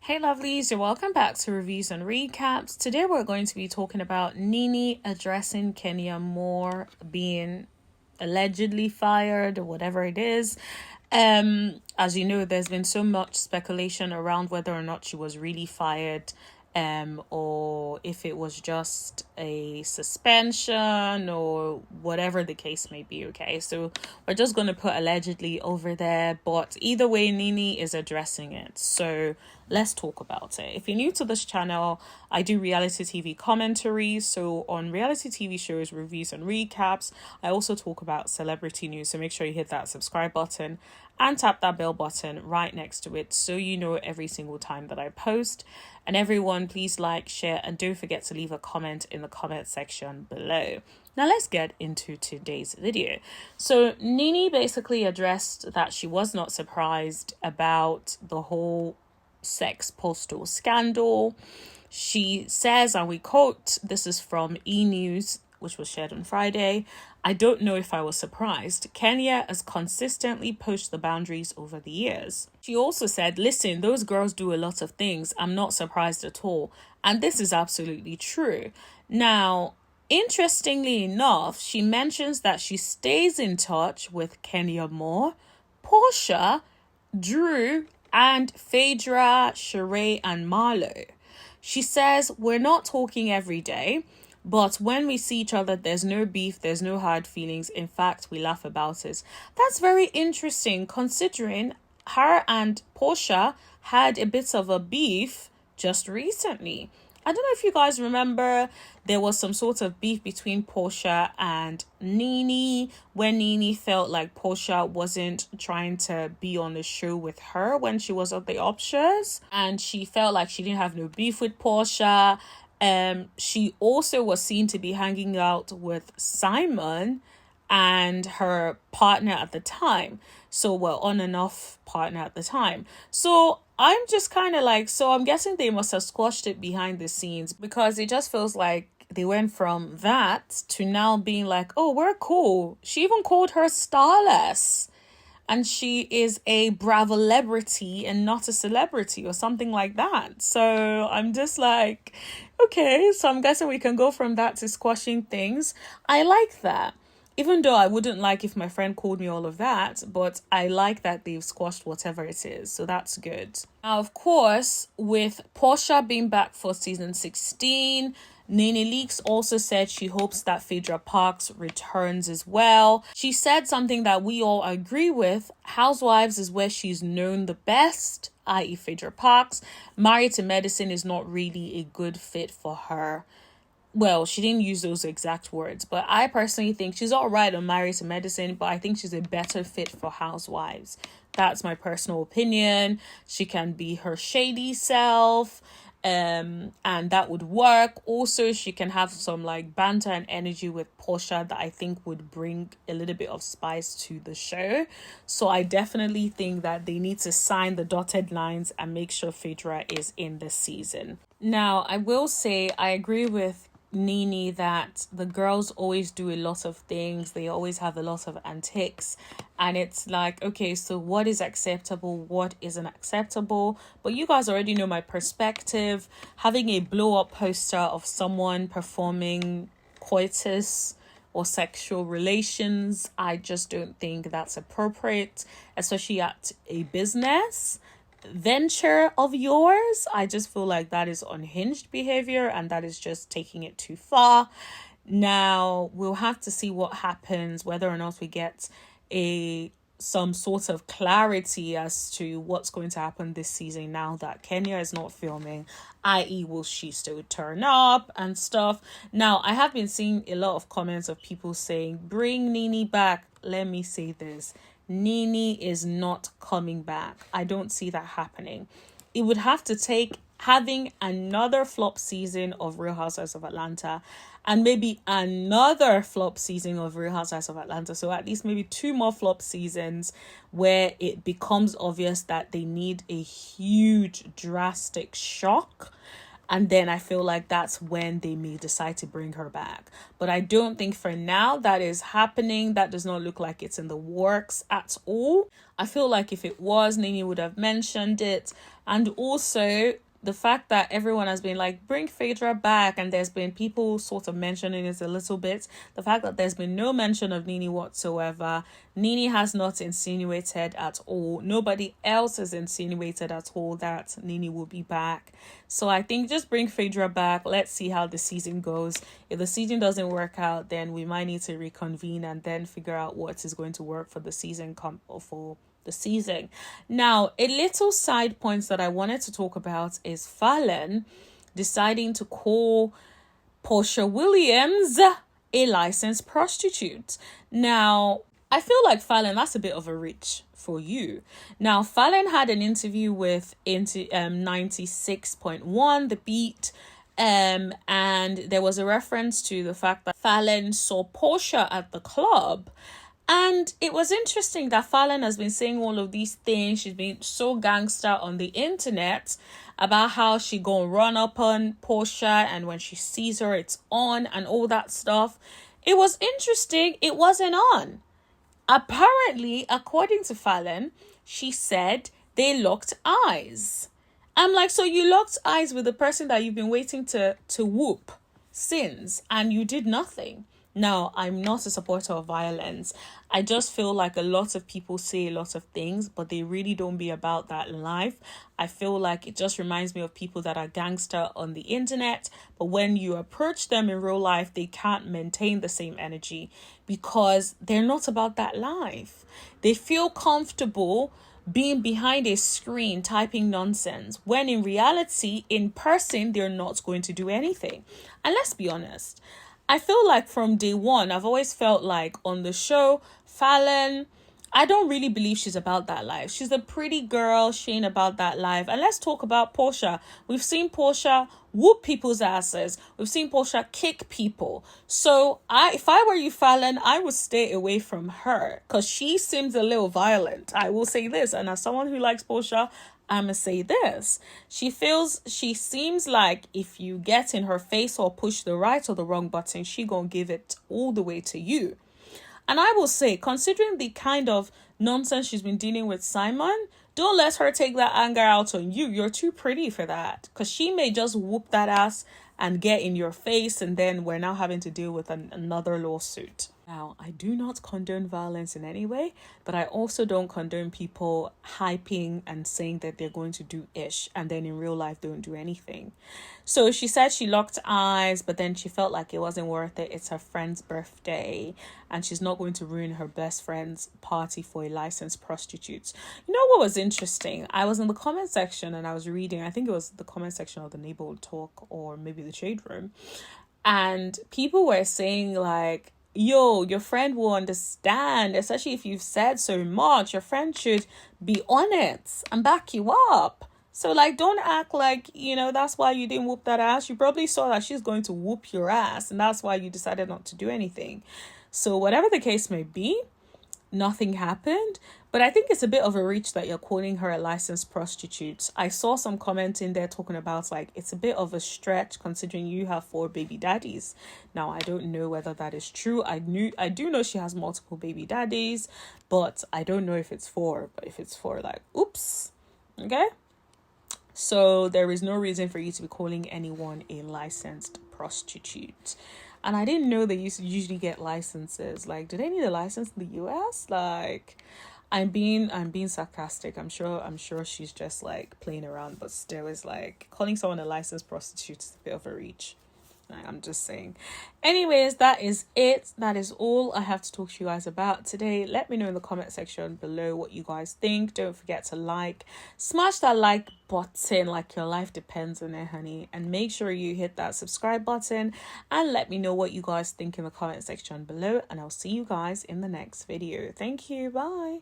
Hey lovelies, you're welcome back to Reviews and Recaps. Today we're going to be talking about Nene addressing Kenyamoore being allegedly fired or whatever it is. As you know, there's been so much speculation around whether or not she was really fired, or if it was just a suspension or whatever the case may be. Okay, so we're just going to put allegedly over there, but either way, Nene is addressing it. So let's talk about it. If you're new to this channel, I do reality TV commentary. So on reality TV shows, reviews and recaps, I also talk about celebrity news. So make sure you hit that subscribe button and tap that bell button right next to it so you know every single time that I post. And everyone, please like, share, and don't forget to leave a comment in the comment section below. Now let's get into today's video. So Nene basically addressed that she was not surprised about the whole sex postal scandal. She says, and we quote, this is from E! which was shared on Friday, "I don't know if I was surprised. Kenya has consistently pushed the boundaries over the years." She also said, listen, those girls do a lot of things. I'm not surprised at all. And this is absolutely true. Now, interestingly enough, she mentions that she stays in touch with Kenyamoore, Porsha, Drew, and Phaedra, Sheree, and Marlo. She says, we're not talking every day, but when we see each other, there's no beef, there's no hard feelings. In fact, we laugh about it. That's very interesting considering her and Porsha had a bit of a beef just recently. I don't know if you guys remember, there was some sort of beef between Porsha and Nene when Nene felt like Porsha wasn't trying to be on the show with her when she was at the Options, and she felt like she didn't have no beef with Porsha. She also was seen to be hanging out with Simon and her partner at the time. So, well, on and off partner at the time. So I'm just kind of like, so I'm guessing they must have squashed it behind the scenes, because it just feels like they went from that to now being like, oh, we're cool. She even called her starless. And she is a bravotv and not a celebrity or something like that. So I'm just like, okay, so I'm guessing we can go from that to squashing things. I like that. Even though I wouldn't like if my friend called me all of that, but I like that they've squashed whatever it is. So that's good. Now, of course, with Porsha being back for season 16, Nene Leakes also said she hopes that Phaedra Parks returns as well. She said something that we all agree with. Housewives is where she's known the best, i.e. Phaedra Parks. Married to Medicine is not really a good fit for her. Well, she didn't use those exact words, but I personally think she's all right on Married to Medicine, but I think she's a better fit for Housewives. That's my personal opinion. She can be her shady self, and that would work. Also, she can have some like banter and energy with Porsha that I think would bring a little bit of spice to the show. So I definitely think that they need to sign the dotted lines and make sure Phaedra is in the season. Now, I will say I agree with Nene that the girls always do a lot of things. They always have a lot of antics, and it's like, okay, so what is acceptable, what isn't acceptable? But you guys already know my perspective. Having a blow up poster of someone performing coitus or sexual relations, I just don't think that's appropriate, especially at a business venture of yours. I just feel like that is unhinged behavior, and that is just taking it too far. Now we'll have to see what happens, whether or not we get some sort of clarity as to what's going to happen this season now that Kenya is not filming, i.e. will she still turn up and stuff. Now I have been seeing a lot of comments of people saying bring Nene back. Let me say this, Nene is not coming back. I don't see that happening. It would have to take having another flop season of Real Housewives of Atlanta and maybe another flop season of Real Housewives of Atlanta. So at least maybe 2 more flop seasons where it becomes obvious that they need a huge drastic shock. And then I feel like that's when they may decide to bring her back. But I don't think for now that is happening. That does not look like it's in the works at all. I feel like if it was, Nene would have mentioned it. And also, the fact that everyone has been like, bring Phaedra back, and there's been people sort of mentioning it a little bit. The fact that there's been no mention of Nene whatsoever. Nene has not insinuated at all. Nobody else has insinuated at all that Nene will be back. So I think just bring Phaedra back. Let's see how the season goes. If the season doesn't work out, then we might need to reconvene and then figure out what is going to work for the season for the season. Now, a little side points that I wanted to talk about is Fallon deciding to call Porsha Williams a licensed prostitute. Now, I feel like Fallon, that's a bit of a reach for you. Now, Fallon had an interview with 96.1 The Beat, and there was a reference to the fact that Fallon saw Porsha at the club. And it was interesting that Fallon has been saying all of these things. She's been so gangster on the internet about how she gonna run up on Porsha, and when she sees her, it's on and all that stuff. It was interesting. It wasn't on. Apparently, according to Fallon, she said they locked eyes. I'm like, so you locked eyes with the person that you've been waiting to whoop since, and you did nothing. Now, I'm not a supporter of violence. I just feel like a lot of people say a lot of things, but they really don't be about that life. I feel like it just reminds me of people that are gangster on the internet, but when you approach them in real life, they can't maintain the same energy because they're not about that life. They feel comfortable being behind a screen typing nonsense when in reality, in person, they're not going to do anything. And let's be honest, I feel like from day one, I've always felt like on the show, Fallon, I don't really believe she's about that life. She's a pretty girl. She ain't about that life. And let's talk about Porsha. We've seen Porsha whoop people's asses. We've seen Porsha kick people. So if I were you, Fallon, I would stay away from her because she seems a little violent. I will say this. And as someone who likes Porsha, I'ma say this. She seems like if you get in her face or push the right or the wrong button, she gonna give it all the way to you. And I will say, considering the kind of nonsense she's been dealing with Simon, don't let her take that anger out on you. You're too pretty for that. Because she may just whoop that ass and get in your face, and then we're now having to deal with another lawsuit. Now, I do not condone violence in any way, but I also don't condone people hyping and saying that they're going to do ish and then in real life don't do anything. So she said she locked eyes, but then she felt like it wasn't worth it. It's her friend's birthday and she's not going to ruin her best friend's party for a licensed prostitute. You know what was interesting? I was in the comment section and I was reading, I think it was the comment section of the Neighborhood Talk or maybe the Shade Room. And people were saying like, yo, your friend will understand, especially if you've said so much. Your friend should be on it and back you up. So, like, don't act like, that's why you didn't whoop that ass. You probably saw that she's going to whoop your ass, and that's why you decided not to do anything. So, whatever the case may be, nothing happened. But I think it's a bit of a reach that you're calling her a licensed prostitute. I saw some comment in there talking about like it's a bit of a stretch considering you have 4 baby daddies. Now I don't know whether that is true. I do know she has multiple baby daddies, but I don't know if it's 4. But if it's 4, like oops. Okay. So there is no reason for you to be calling anyone a licensed prostitute. And I didn't know they used to usually get licenses. Like, do they need a license in the US? Like, I'm being sarcastic. I'm sure she's just like playing around, but still is like calling someone a licensed prostitute is a bit of a reach. I'm just saying. Anyways, that is it. That is all I have to talk to you guys about today. Let me know in the comment section below what you guys think. Don't forget to smash that like button like your life depends on it, honey. And make sure you hit that subscribe button and let me know what you guys think in the comment section below. And I'll see you guys in the next video. Thank you. Bye.